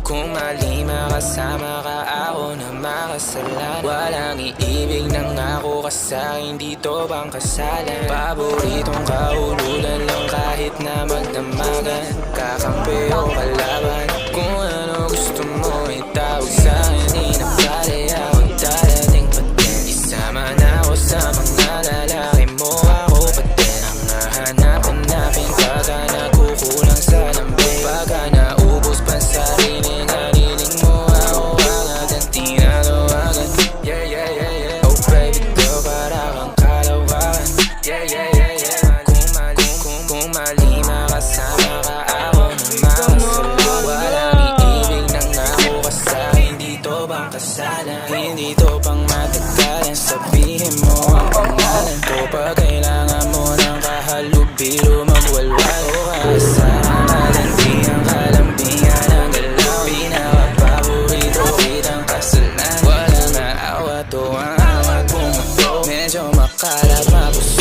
Kung mali makasama ka, ako na makasalanan. Walang iibig ng ako ka sa'kin, dito bang kasalan? Paboritong kaululan lang kahit na magdamagan. Kakampi o kalaban, kung ano gusto mo itawag sa'kin. Di na pala ako darating pa din. Isama na ako sa mga lalaki mo, ako pa din ang hahanap-hanapin pagka nagkukulang sa lambing. Pagka naubos pa sa sarili nariling mo, ako agad ang tinatawagan. Yeah, yeah, yeah, yeah. Oh baby girl, para kang kalawakan. Yeah, yeah, yeah, yeah. Kung mali makasama ka, ako na makasalanan. Walang iibig ng ako ka sa'kin, dito bang kasalan? Hindi to pang matagalan, sabihin mo ang pangalan ko. Pag kailangan mo ng kahalubilo, magwalwal o kaasaran. Kalantiang kalambingan ang galaw, pinakapaborito kitang kasalan. Walang aawa to ang awat mo, medyo makalat mapos.